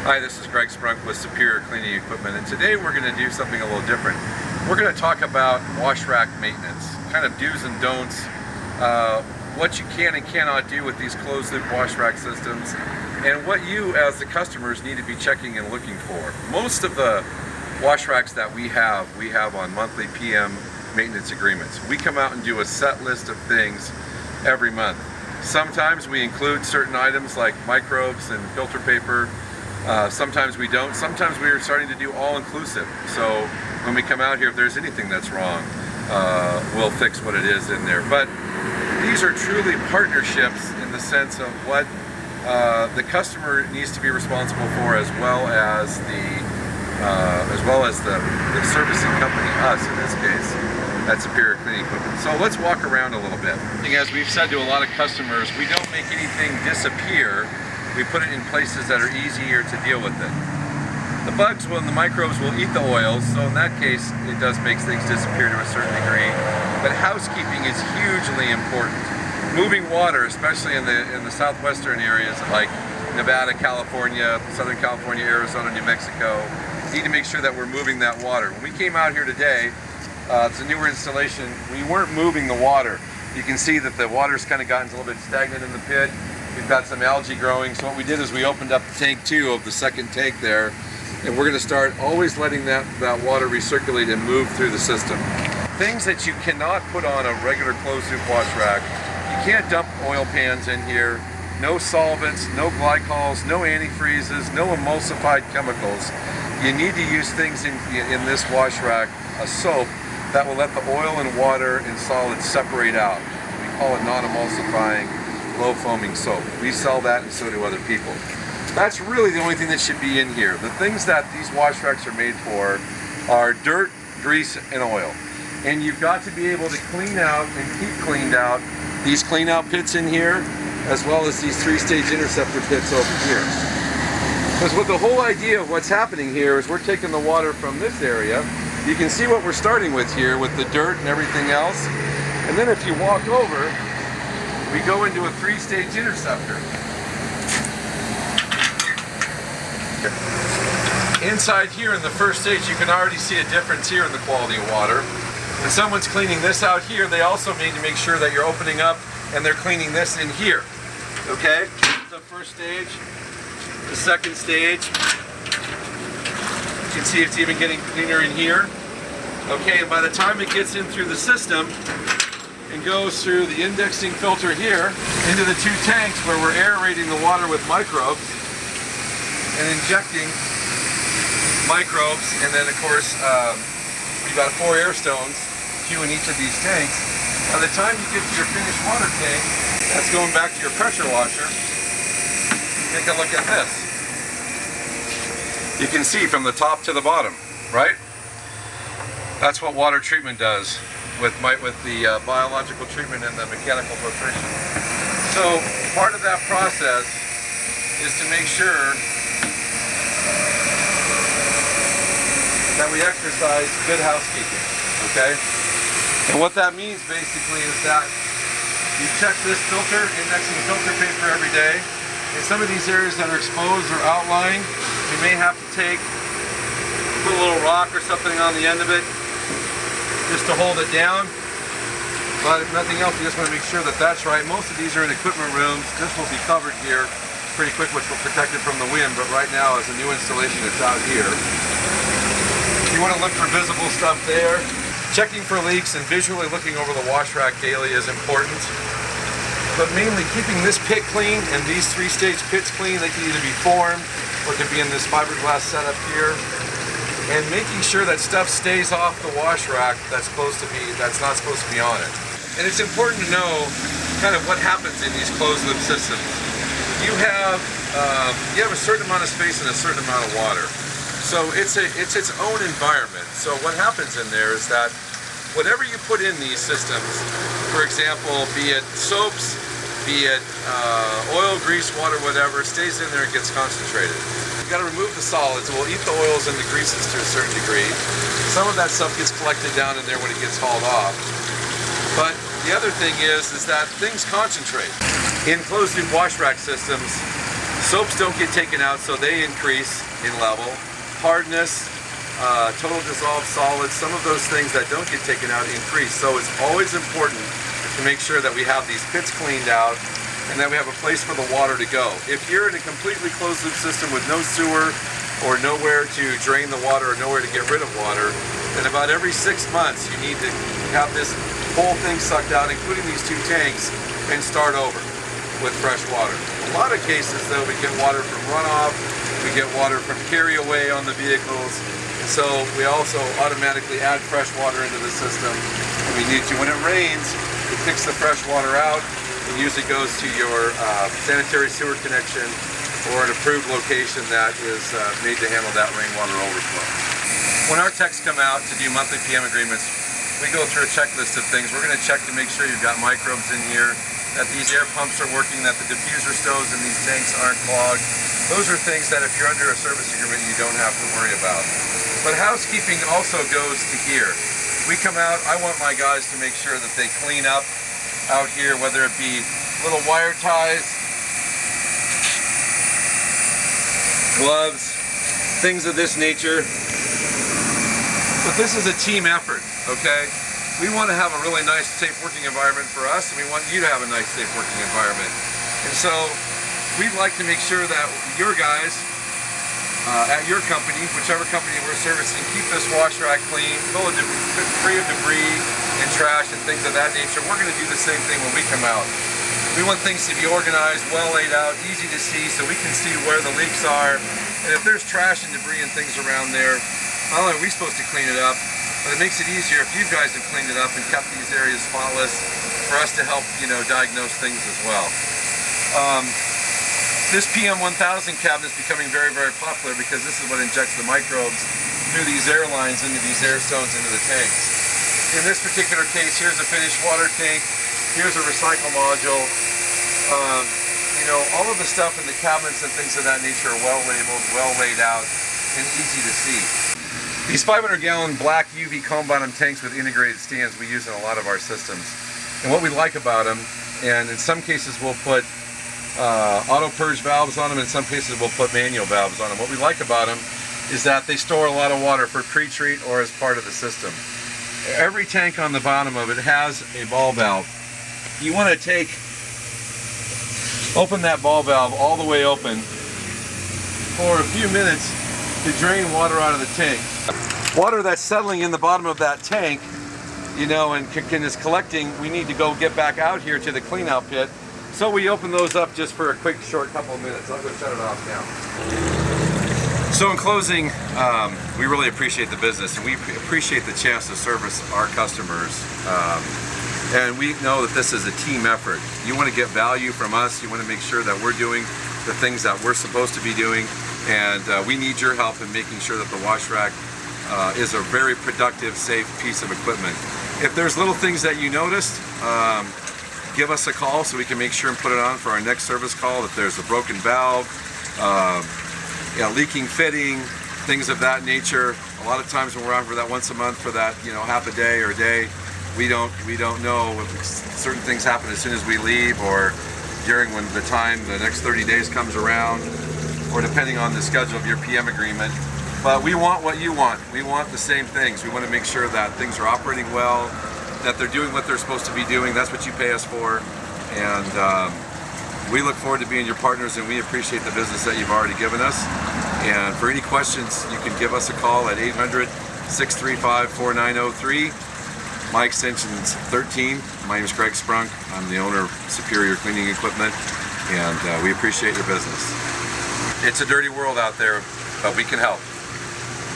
Hi, this is Greg Sprunk with Superior Cleaning Equipment, and today we're going to do something a little different. We're going to talk about wash rack maintenance, kind of do's and don'ts, what you can and cannot do with these closed loop wash rack systems, and what you as the customers need to be checking and looking for. Most of the wash racks that we have on monthly PM maintenance agreements. We come out and do a set list of things every month. Sometimes we include certain items like microbes and filter paper. Sometimes we don't. Sometimes we are starting to do all-inclusive. So when we come out here, if there's anything that's wrong, we'll fix what it is in there. But these are truly partnerships in the sense of what the customer needs to be responsible for, as well as the servicing company, us in this case, at Superior Cleaning Equipment. So let's walk around a little bit. As we've said to a lot of customers, we don't make anything disappear. We put it in places that are easier to deal with it. The bugs and the microbes will eat the oils, so in that case it does make things disappear to a certain degree. But housekeeping is hugely important. Moving water, especially in the southwestern areas like Nevada, California, Southern California, Arizona, New Mexico, need to make sure that we're moving that water. When we came out here today, it's a newer installation, we weren't moving the water. You can see that the water's kind of gotten a little bit stagnant in the pit. We've got some algae growing, so what we did is we opened up tank 2 of the second tank there, and we're going to start always letting that water recirculate and move through the system. Things that you cannot put on a regular closed loop wash rack. You can't dump oil pans in here, no solvents, no glycols, no antifreezes, no emulsified chemicals. You need to use things in this wash rack, a soap, that will let the oil and water and solids separate out. We call it non-emulsifying, low foaming soap. We sell that, and so do other people. That's really the only thing that should be in here. The things that these wash racks are made for are dirt, grease, and oil. And you've got to be able to clean out and keep cleaned out these clean out pits in here, as well as these 3-stage interceptor pits over here. Because what the whole idea of what's happening here is we're taking the water from this area. You can see what we're starting with here with the dirt and everything else. And then if you walk over, we go into a 3-stage interceptor. Inside here in the first stage, you can already see a difference here in the quality of water. When someone's cleaning this out here, they also need to make sure that you're opening up and they're cleaning this in here. Okay? The first stage, the second stage. You can see it's even getting cleaner in here. Okay, and by the time it gets in through the system, and goes through the indexing filter here into the 2 tanks where we're aerating the water with microbes and injecting microbes, and then of course we've got 4 air stones, 2 in each of these tanks. By the time you get to your finished water tank, that's going back to your pressure washer. Take a look at this. You can see from the top to the bottom, right? That's what water treatment does with the biological treatment and the mechanical filtration. So part of that process is to make sure that we exercise good housekeeping, okay? And what that means basically is that you check this filter, indexing filter paper every day. In some of these areas that are exposed or outlying, you may have to put a little rock or something on the end of it just to hold it down. But if nothing else, you just want to make sure that that's right. Most of these are in equipment rooms. This will be covered here pretty quick, which will protect it from the wind, but right now as a new installation, it's out here. You want to look for visible stuff there. Checking for leaks and visually looking over the wash rack daily is important. But mainly keeping this pit clean and these 3-stage pits clean. They can either be formed or can be in this fiberglass setup here. And making sure that stuff stays off the wash rack that's not supposed to be on it. And it's important to know kind of what happens in these closed loop systems. You have a certain amount of space and a certain amount of water. So it's its own environment. So what happens in there is that whatever you put in these systems, for example, be it soaps, be it oil, grease, water, whatever, stays in there and gets concentrated. You've got to remove the solids. It will eat the oils and the greases to a certain degree. Some of that stuff gets collected down in there when it gets hauled off. But the other thing is that things concentrate. In closed loop wash rack systems, Soaps don't get taken out, so they increase in level. Hardness, total dissolved solids, some of those things that don't get taken out increase. So it's always important to make sure that we have these pits cleaned out and that we have a place for the water to go. If you're in a completely closed loop system with no sewer or nowhere to drain the water or nowhere to get rid of water, then about every 6 months you need to have this whole thing sucked out, including these 2 tanks, and start over with fresh water. In a lot of cases though, we get water from runoff, we get water from carry away on the vehicles, and so we also automatically add fresh water into the system when we need to. When it rains, it picks the fresh water out and usually goes to your sanitary sewer connection or an approved location that is made to handle that rainwater overflow. When our techs come out to do monthly PM agreements, we go through a checklist of things. We're going to check to make sure you've got microbes in here, that these air pumps are working, that the diffuser stoves in these tanks aren't clogged. Those are things that if you're under a service agreement, you don't have to worry about. But housekeeping also goes to here. We come out, I want my guys to make sure that they clean up out here, whether it be little wire ties, gloves, things of this nature. But this is a team effort, okay? We want to have a really nice, safe working environment for us, and we want you to have a nice, safe working environment. And so we'd like to make sure that your guys at your company, whichever company we're servicing, keep this wash rack clean, free of debris and trash and things of that nature. We're going to do the same thing when we come out. We want things to be organized, well laid out, easy to see, so we can see where the leaks are. And if there's trash and debris and things around there, not only are we supposed to clean it up, but it makes it easier if you guys have cleaned it up and kept these areas spotless for us to help, diagnose things as well. This PM1000 cabinet is becoming very, very popular because this is what injects the microbes through these air lines into these air stones into the tanks. In this particular case, here's a finished water tank, here's a recycle module. All of the stuff in the cabinets and things of that nature are well labeled, well laid out, and easy to see. These 500-gallon black UV cone bottom tanks with integrated stands we use in a lot of our systems. And what we like about them, and in some cases we'll put auto purge valves on them, in some cases we'll put manual valves on them. What we like about them is that they store a lot of water for pre-treat or as part of the system. Every tank on the bottom of it has a ball valve. You want to open that ball valve all the way open for a few minutes to drain water out of the tank. Water that's settling in the bottom of that tank, and is collecting, we need to go get back out here to the clean out pit. So we open those up just for a quick, short couple of minutes. I'll go shut it off now. So in closing, we really appreciate the business and we appreciate the chance to service our customers. And we know that this is a team effort. You want to get value from us. You want to make sure that we're doing the things that we're supposed to be doing. And we need your help in making sure that the wash rack is a very productive, safe piece of equipment. If there's little things that you noticed, give us a call so we can make sure and put it on for our next service call. If there's a broken valve, leaking fitting, things of that nature. A lot of times when we're on for that once a month for that, half a day or a day, we don't know if certain things happen as soon as we leave or during the next 30 days comes around, or depending on the schedule of your PM agreement. But we want what you want. We want the same things. We want to make sure that things are operating well, that they're doing what they're supposed to be doing. That's what you pay us for. And we look forward to being your partners, and we appreciate the business that you've already given us. And for any questions, you can give us a call at 800-635-4903. My extension is 13. My name is Greg Sprunk. I'm the owner of Superior Cleaning Equipment, and we appreciate your business. It's a dirty world out there, but we can help.